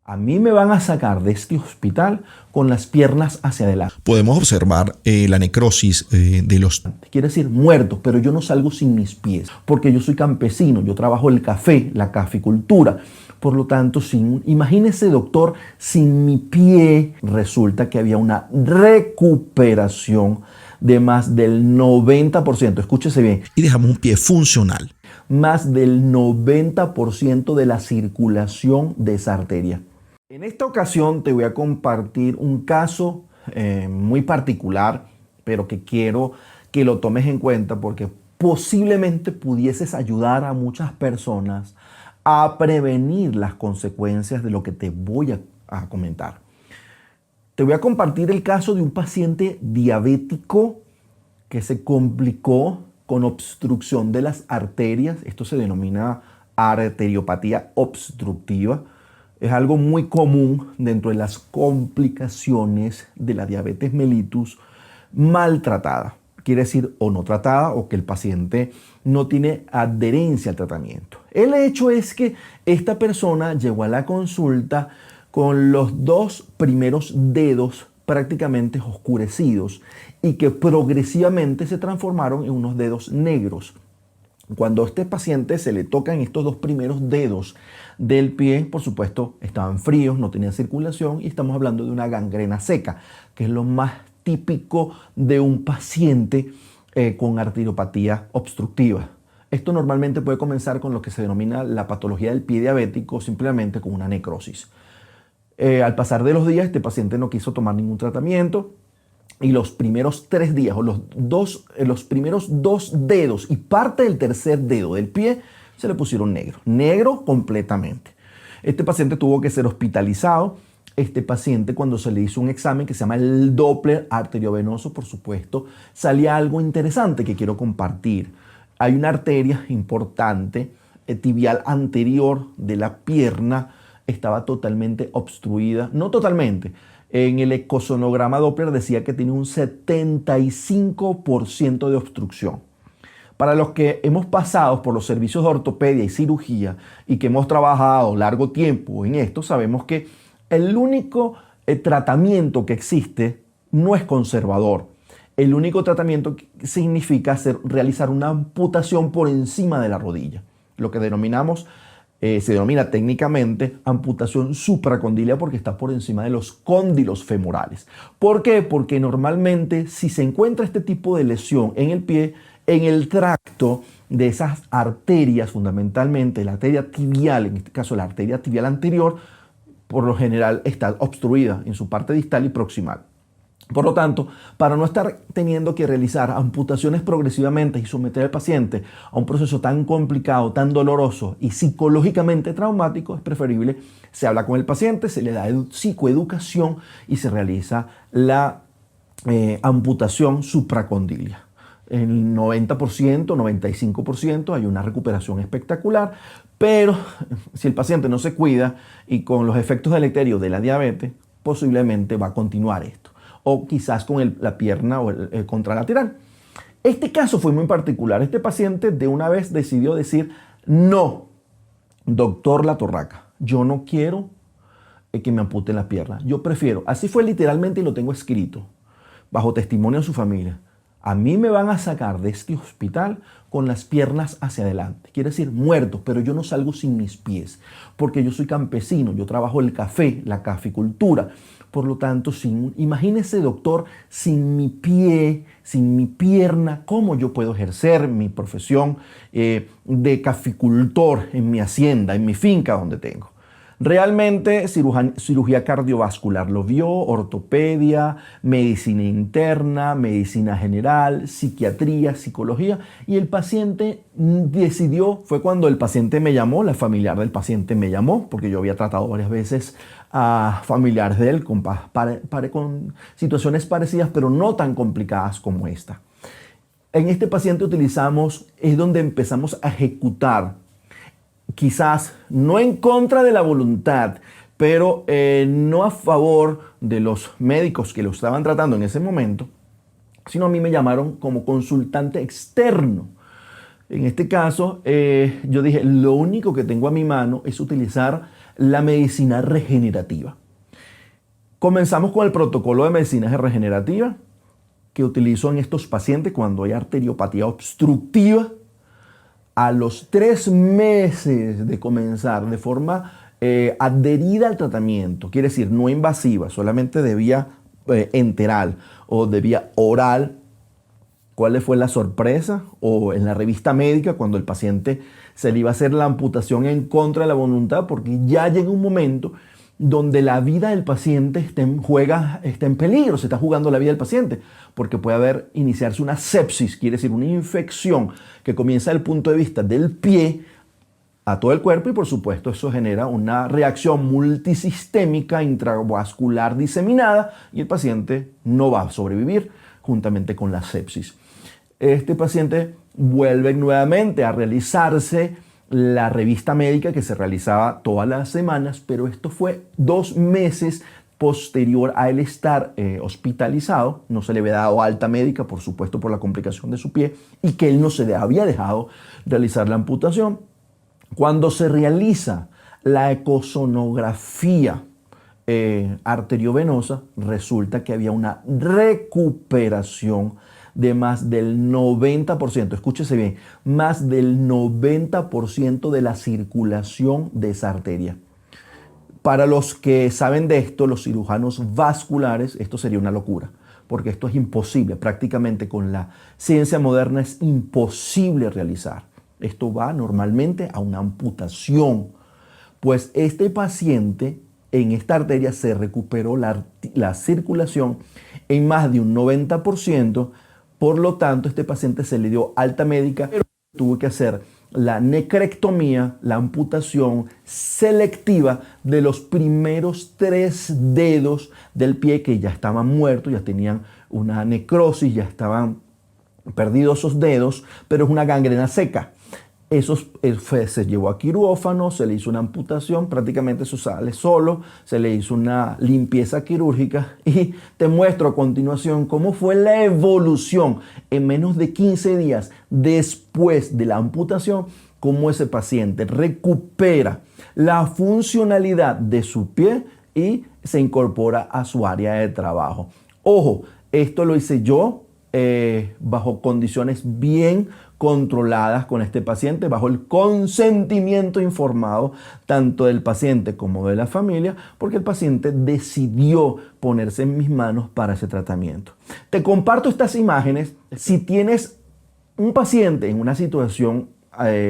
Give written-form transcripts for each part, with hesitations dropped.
A mí me van a sacar de este hospital con las piernas hacia adelante. Podemos observar la necrosis de los... Quiere decir muertos, pero yo no salgo sin mis pies, porque yo soy campesino, yo trabajo el café, la caficultura. Por lo tanto, imagínese, doctor, sin mi pie, resulta que había una recuperación de más del 90%. Escúchese bien. Y dejamos un pie funcional. Más del 90% de la circulación de esa arteria. En esta ocasión te voy a compartir un caso muy particular, pero que quiero que lo tomes en cuenta porque posiblemente pudieses ayudar a muchas personas a prevenir las consecuencias de lo que te voy a comentar. Te voy a compartir el caso de un paciente diabético que se complicó con obstrucción de las arterias. Esto se denomina arteriopatía obstructiva. Es algo muy común dentro de las complicaciones de la diabetes mellitus maltratada. Quiere decir o no tratada o que el paciente no tiene adherencia al tratamiento. El hecho es que esta persona llegó a la consulta con los dos primeros dedos prácticamente oscurecidos y que progresivamente se transformaron en unos dedos negros. Cuando a este paciente se le tocan estos dos primeros dedos del pie, por supuesto, estaban fríos, no tenían circulación y estamos hablando de una gangrena seca, que es lo más típico de un paciente con arteriopatía obstructiva. Esto normalmente puede comenzar con lo que se denomina la patología del pie diabético, simplemente con una necrosis. Al pasar de los días, este paciente no quiso tomar ningún tratamiento. Y los primeros 3 días o los primeros 2 dedos y parte del tercer dedo del pie se le pusieron negro completamente. Este paciente tuvo que ser hospitalizado. Este paciente, cuando se le hizo un examen que se llama el Doppler arteriovenoso, por supuesto, salía algo interesante que quiero compartir. Hay una arteria importante tibial anterior de la pierna, estaba totalmente obstruida, no totalmente. En el ecosonograma Doppler decía que tiene un 75% de obstrucción. Para los que hemos pasado por los servicios de ortopedia y cirugía y que hemos trabajado largo tiempo en esto, sabemos que el único tratamiento que existe no es conservador. El único tratamiento significa realizar una amputación por encima de la rodilla, lo que se denomina técnicamente amputación supracondilia porque está por encima de los cóndilos femorales. ¿Por qué? Porque normalmente si se encuentra este tipo de lesión en el pie, en el tracto de esas arterias, fundamentalmente la arteria tibial, en este caso la arteria tibial anterior, por lo general está obstruida en su parte distal y proximal. Por lo tanto, para no estar teniendo que realizar amputaciones progresivamente y someter al paciente a un proceso tan complicado, tan doloroso y psicológicamente traumático, es preferible se habla con el paciente, se le da psicoeducación y se realiza la amputación supracondilia. En el 90%, 95% hay una recuperación espectacular, pero si el paciente no se cuida y con los efectos deleterios de la diabetes, posiblemente va a continuar esto. O quizás con la pierna o el contralateral. Este caso fue muy particular. Este paciente de una vez decidió decir, no, doctor La Torraca, yo no quiero que me amputen la pierna. Yo prefiero, así fue literalmente y lo tengo escrito, bajo testimonio de su familia. A mí me van a sacar de este hospital con las piernas hacia adelante. Quiere decir muertos, pero yo no salgo sin mis pies, porque yo soy campesino, yo trabajo el café, la caficultura. Por lo tanto, imagínese, doctor, sin mi pie, sin mi pierna, ¿cómo yo puedo ejercer mi profesión de caficultor en mi hacienda, en mi finca donde tengo? Realmente cirugía cardiovascular lo vio, ortopedia, medicina interna, medicina general, psiquiatría, psicología, y el paciente decidió, fue cuando el paciente me llamó, la familiar del paciente me llamó, porque yo había tratado varias veces a familiares de él con situaciones parecidas, pero no tan complicadas como esta. En este paciente es donde empezamos a ejecutar, quizás no en contra de la voluntad, pero no a favor de los médicos que lo estaban tratando en ese momento, sino a mí me llamaron como consultante externo. En este caso, yo dije, lo único que tengo a mi mano es utilizar la medicina regenerativa. Comenzamos con el protocolo de medicina regenerativa que utilizo en estos pacientes cuando hay arteriopatía obstructiva. A los 3 meses de comenzar de forma adherida al tratamiento, quiere decir no invasiva, solamente de vía enteral o de vía oral. ¿Cuál fue la sorpresa? O en la revista médica, cuando el paciente se le iba a hacer la amputación en contra de la voluntad, porque ya llega un momento donde la vida del paciente está en peligro, se está jugando la vida del paciente, porque puede iniciarse una sepsis, quiere decir una infección que comienza desde el punto de vista del pie a todo el cuerpo, y por supuesto eso genera una reacción multisistémica intravascular diseminada y el paciente no va a sobrevivir juntamente con la sepsis. Este paciente vuelve nuevamente a realizarse la revista médica que se realizaba todas las semanas, pero esto fue 2 meses posterior a él estar hospitalizado. No se le había dado alta médica, por supuesto, por la complicación de su pie, y que él no se le había dejado realizar la amputación. Cuando se realiza la ecosonografía arteriovenosa, resulta que había una recuperación de más del 90%, escúchese bien, más del 90% de la circulación de esa arteria. Para los que saben de esto, los cirujanos vasculares, esto sería una locura, porque esto es imposible, prácticamente con la ciencia moderna es imposible realizar. Esto va normalmente a una amputación, pues este paciente en esta arteria se recuperó la circulación en más de un 90%, por lo tanto este paciente se le dio alta médica, pero tuvo que hacer la necrectomía, la amputación selectiva de los primeros 3 dedos del pie que ya estaban muertos, ya tenían una necrosis, ya estaban perdidos esos dedos, pero es una gangrena seca. Se llevó a quirófano, se le hizo una amputación, prácticamente eso sale solo, se le hizo una limpieza quirúrgica y te muestro a continuación cómo fue la evolución en menos de 15 días después de la amputación, cómo ese paciente recupera la funcionalidad de su pie y se incorpora a su área de trabajo. Ojo, esto lo hice yo bajo condiciones bien controladas con este paciente, bajo el consentimiento informado tanto del paciente como de la familia, porque el paciente decidió ponerse en mis manos para ese tratamiento. Te comparto estas imágenes. Si tienes un paciente en una situación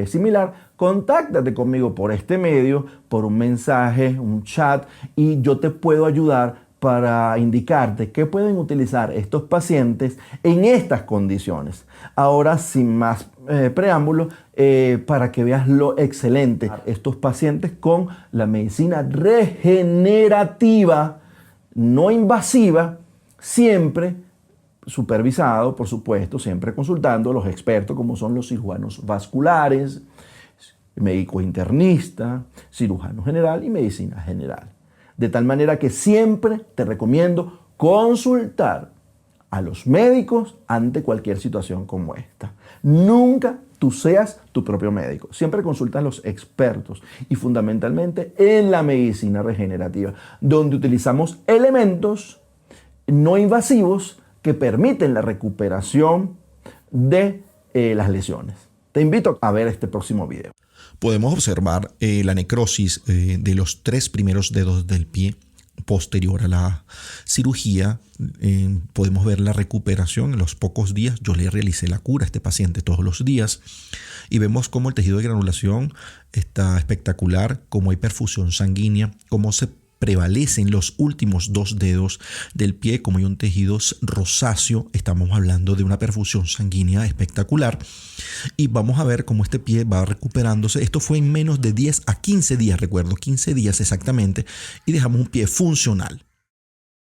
similar, contáctate conmigo por este medio, por un mensaje, un chat, y yo te puedo ayudar para indicarte qué pueden utilizar estos pacientes en estas condiciones. Ahora, sin más preámbulo, para que veas lo excelente estos pacientes con la medicina regenerativa, no invasiva, siempre supervisado, por supuesto, siempre consultando a los expertos como son los cirujanos vasculares, médico internista, cirujano general y medicina general. De tal manera que siempre te recomiendo consultar a los médicos ante cualquier situación como esta. Nunca tú seas tu propio médico. Siempre consulta a los expertos y fundamentalmente en la medicina regenerativa, donde utilizamos elementos no invasivos que permiten la recuperación de las lesiones. Te invito a ver este próximo video. Podemos observar la necrosis de los 3 primeros dedos del pie posterior a la cirugía. Podemos ver la recuperación en los pocos días. Yo le realicé la cura a este paciente todos los días y vemos cómo el tejido de granulación está espectacular, cómo hay perfusión sanguínea, cómo se prevalecen los últimos 2 dedos del pie, como hay un tejido rosáceo. Estamos hablando de una perfusión sanguínea espectacular y vamos a ver cómo este pie va recuperándose. Esto fue en menos de 10 a 15 días, recuerdo, 15 días exactamente, y dejamos un pie funcional.